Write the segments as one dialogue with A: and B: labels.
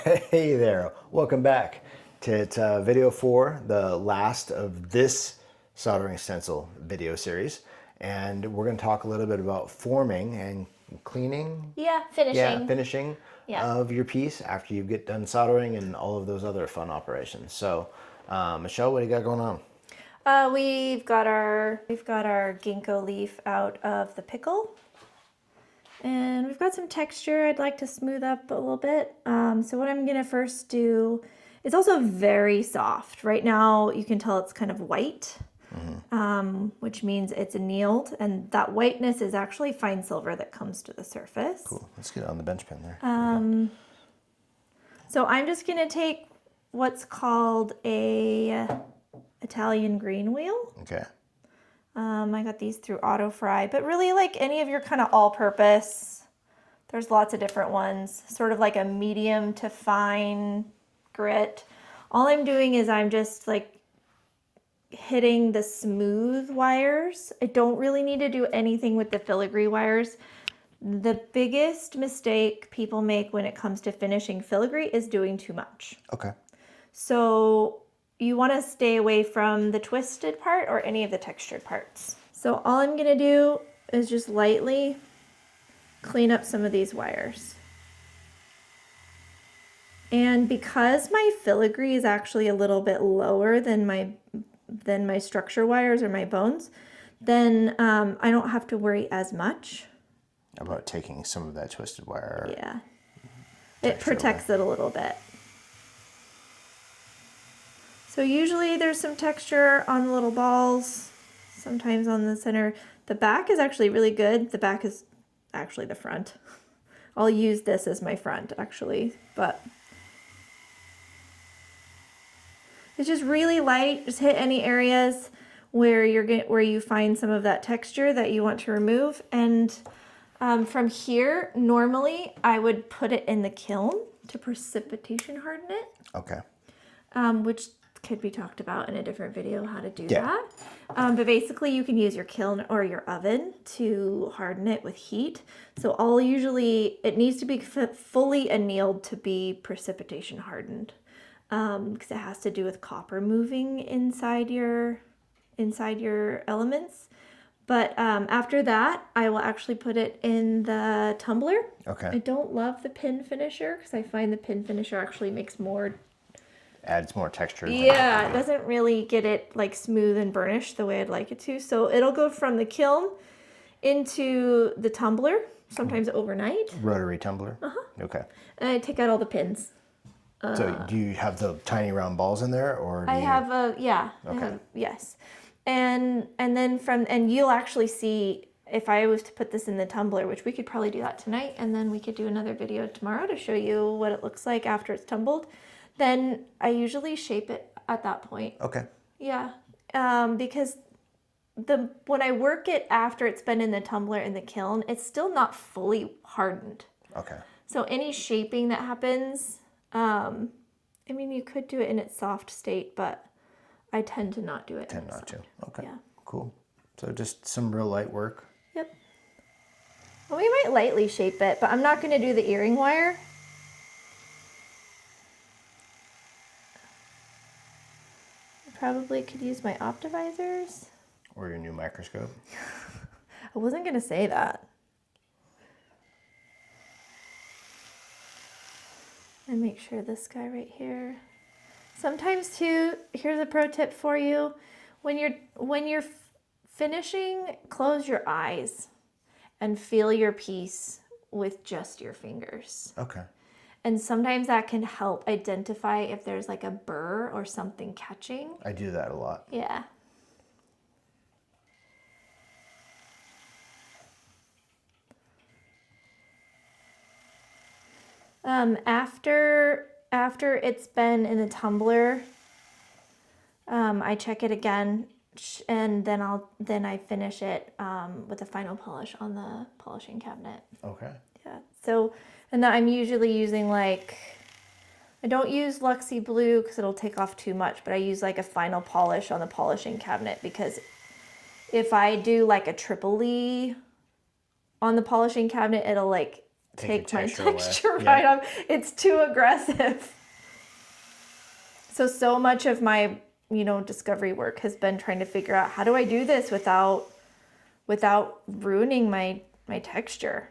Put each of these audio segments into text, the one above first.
A: Hey there, welcome back to video 4, the last of this soldering stencil video series. And we're going to talk a little bit about forming and cleaning.
B: Finishing.
A: Yeah, finishing of your piece after you get done soldering and all of those other fun operations. So, Michelle, what do you got going on?
B: We've got our ginkgo leaf out of the pickle. And we've got some texture I'd like to smooth up a little bit. So what I'm gonna first do, it's also very soft. Right now you can tell it's kind of white, which means it's annealed, and that whiteness is actually fine silver that comes to the surface.
A: Cool, let's get it on the bench pen there.
B: So I'm just gonna take what's called a Italian green wheel.
A: Okay.
B: I got these through Auto Fry, but really like any of your kind of all-purpose, there's lots of different ones, sort of like a medium to fine grit. All I'm doing is I'm just like hitting the smooth wires. I don't really need to do anything with the filigree wires. The biggest mistake people make when it comes to finishing filigree is doing too much.
A: Okay.
B: So you want to stay away from the twisted part or any of the textured parts. So all I'm going to do is just lightly clean up some of these wires. And because my filigree is actually a little bit lower than my structure wires or my bones, then I don't have to worry as much
A: about taking some of that twisted wire.
B: Yeah. It protects it a little bit. So usually there's some texture on the little balls, sometimes on the center. The back is actually really good. The back is actually the front. I'll use this as my front actually, but it's just really light. Just hit any areas where you find some of that texture that you want to remove. And from here, normally I would put it in the kiln to precipitation harden it.
A: Okay.
B: Which could be talked about in a different video how to do that. But basically you can use your kiln or your oven to harden it with heat. So it needs to be fully annealed to be precipitation hardened, because it has to do with copper moving inside your elements. But after that, I will actually put it in the tumbler.
A: Okay.
B: I don't love the pin finisher because I find the pin finisher actually
A: adds more texture.
B: Yeah, it doesn't really get it like smooth and burnished the way I'd like it to. So it'll go from the kiln into the tumbler, sometimes overnight.
A: Rotary tumbler? Okay.
B: And I take out all the pins.
A: So do you have the tiny round balls in there, or
B: Okay. Yes. And then you'll actually see, if I was to put this in the tumbler, which we could probably do that tonight, and then we could do another video tomorrow to show you what it looks like after it's tumbled. Then I usually shape it at that point.
A: Okay.
B: Yeah, because when I work it after it's been in the tumbler in the kiln, it's still not fully hardened.
A: Okay.
B: So any shaping that happens, I mean, you could do it in its soft state, but I tend to not do it.
A: Tend not to. Okay.
B: Yeah.
A: Cool. So just some real light work.
B: Yep. Well, we might lightly shape it, but I'm not going to do the earring wire. Probably could use my optivisors.
A: Or your new microscope.
B: I wasn't going to say that. And make sure this guy right here. Sometimes too, here's a pro tip for you. When you're finishing, close your eyes and feel your piece with just your fingers.
A: Okay.
B: And sometimes that can help identify if there's like a burr or something catching.
A: I do that a lot.
B: Yeah. After it's been in the tumbler, I check it again, and then I finish it with a final polish on the polishing cabinet.
A: Okay.
B: Yeah. So, and I'm usually using I don't use Luxie Blue because it'll take off too much, but I use like a final polish on the polishing cabinet, because if I do like a triple E on the polishing cabinet, it'll like take my
A: texture away.
B: texture
A: Yeah.
B: right off. It's too aggressive. So much of my, discovery work has been trying to figure out how do I do this without ruining my texture.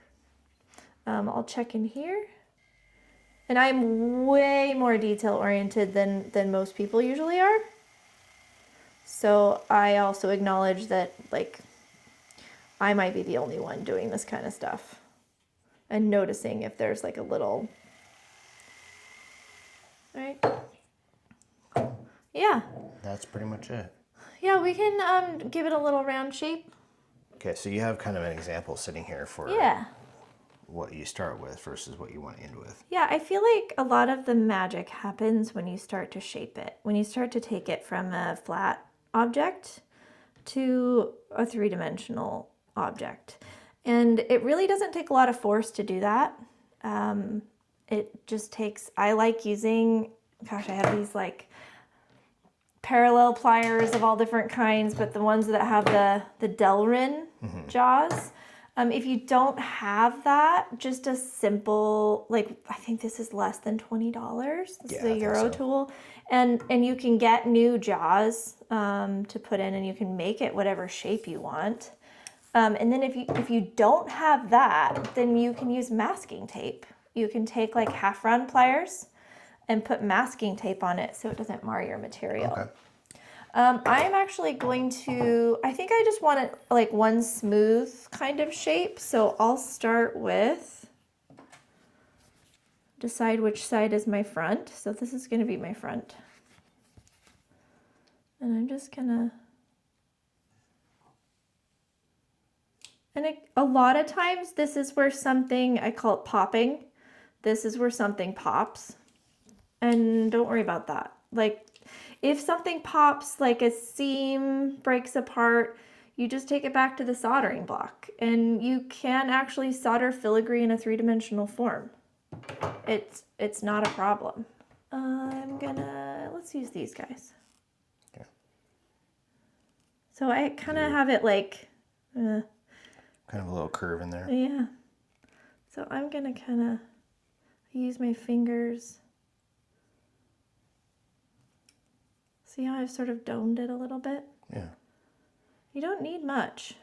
B: I'll check in here. And I'm way more detail oriented than most people usually are. So I also acknowledge that, like, I might be the only one doing this kind of stuff. And noticing if there's like a little... Right? Yeah.
A: That's pretty much it.
B: Yeah, we can give it a little round shape.
A: Okay, so you have kind of an example sitting here for what you start with versus what you want to end with.
B: Yeah, I feel like a lot of the magic happens when you start to shape it. When you start to take it from a flat object to a three-dimensional object. And it really doesn't take a lot of force to do that. It just takes, I like using, gosh, I have these like parallel pliers of all different kinds, but the ones that have the Delrin jaws. If you don't have that, just a simple, like, I think this is less than $20. This is a Euro tool. And you can get new jaws to put in, and you can make it whatever shape you want. And then if you don't have that, then you can use masking tape. You can take like half round pliers and put masking tape on it so it doesn't mar your material.
A: Okay.
B: I'm actually going to, I think I just want it like one smooth kind of shape. So I'll start with, decide which side is my front. So this is going to be my front. And I'm just gonna, and a lot of times this is where something, I call it popping. This is where something pops. And don't worry about that. Like, if something pops, like a seam breaks apart, you just take it back to the soldering block. And you can actually solder filigree in a three-dimensional form. It's not a problem. Let's use these guys.
A: Okay.
B: So I kind of have it like...
A: kind of a little curve in there.
B: Yeah. So I'm gonna kind of use my fingers. See how I've sort of domed it a little bit?
A: Yeah.
B: You don't need much.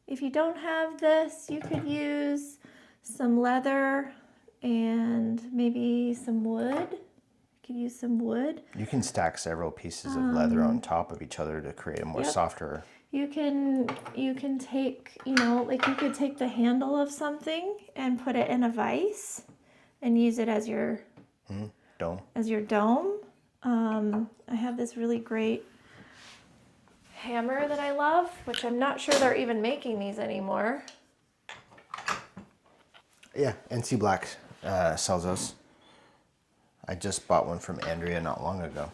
B: If you don't have this, you could use some leather and maybe some wood. You could use some wood.
A: You can stack several pieces of leather on top of each other to create a more softer...
B: You can take, like you could take the handle of something and put it in a vise and use it as your
A: dome.
B: I have this really great hammer that I love, which I'm not sure they're even making these anymore.
A: Yeah, NC Black sells those. I just bought one from Andrea not long ago.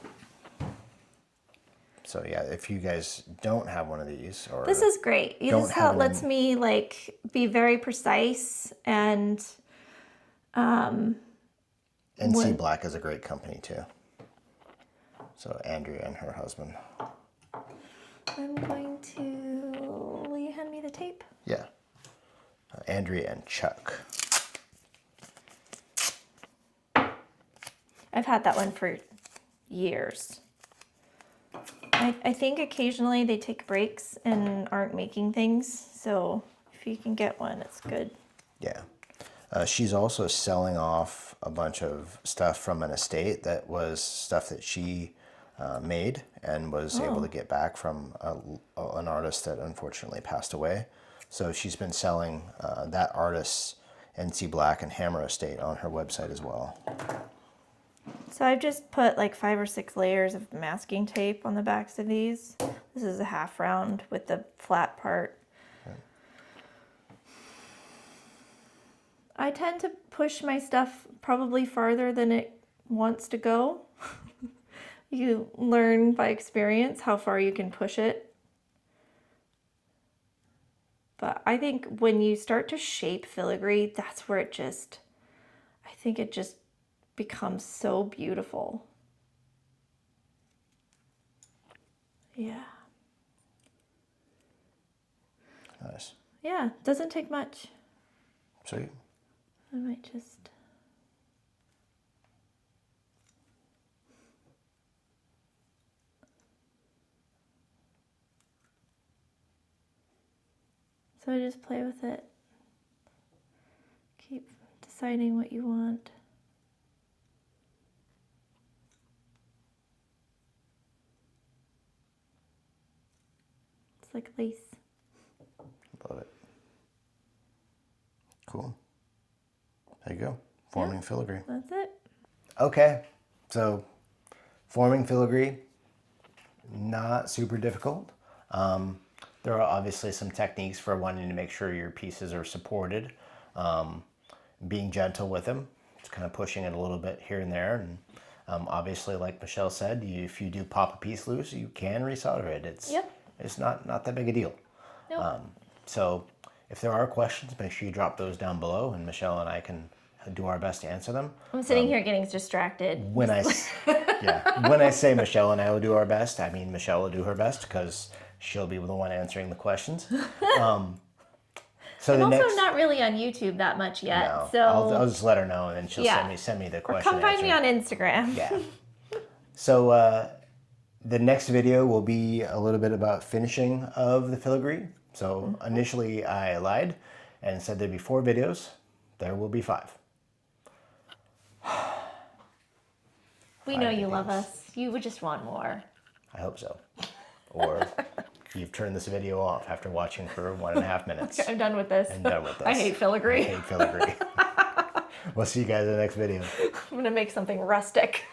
A: So yeah, if you guys don't have one of these, or
B: this is great. This is how it lets me like be very precise and.
A: NC Black is a great company too. So Andrea and her husband.
B: I'm going to. Will you hand me the tape?
A: Yeah. Andrea and Chuck.
B: I've had that one for years. I think occasionally they take breaks and aren't making things, so if you can get one, it's good.
A: Yeah. She's also selling off a bunch of stuff from an estate that was stuff that she made and was able to get back from an artist that unfortunately passed away. So she's been selling that artist's NC Black and Hammer estate on her website as well.
B: So I've just put like 5 or 6 layers of masking tape on the backs of these. This is a half round with the flat part. Okay. I tend to push my stuff probably farther than it wants to go. You learn by experience how far you can push it. But I think when you start to shape filigree, that's where it just becomes so beautiful. Yeah.
A: Nice.
B: Yeah, doesn't take much.
A: Sweet.
B: I might just... So I just play with it. Keep deciding what you want. It's like lace.
A: Love it. Cool. There you go. Forming filigree.
B: That's it.
A: Okay, so forming filigree, not super difficult. There are obviously some techniques for wanting to make sure your pieces are supported. Being gentle with them, just kind of pushing it a little bit here and there. And obviously, like Michelle said, if you do pop a piece loose, you can resolder it. It's not that big a deal.
B: Nope.
A: So if there are questions, make sure you drop those down below, and Michelle and I can do our best to answer them.
B: I'm sitting here getting distracted.
A: When I say Michelle and I will do our best, I mean Michelle will do her best because she'll be the one answering the questions. So
B: I'm
A: the
B: also
A: next,
B: not really on YouTube that much yet,
A: no,
B: so
A: I'll just let her know, and then she'll send me the
B: or
A: question.
B: come find me on Instagram.
A: Yeah. So the next video will be a little bit about finishing of the filigree. So initially I lied and said there'd be 4 videos. There will be 5.
B: We know you love us. You would just want more.
A: I hope so. Or you've turned this video off after watching for 1.5 minutes.
B: I'm done with this.
A: I'm done with this.
B: I hate filigree.
A: I hate filigree. We'll see you guys in the next video.
B: I'm going to make something rustic.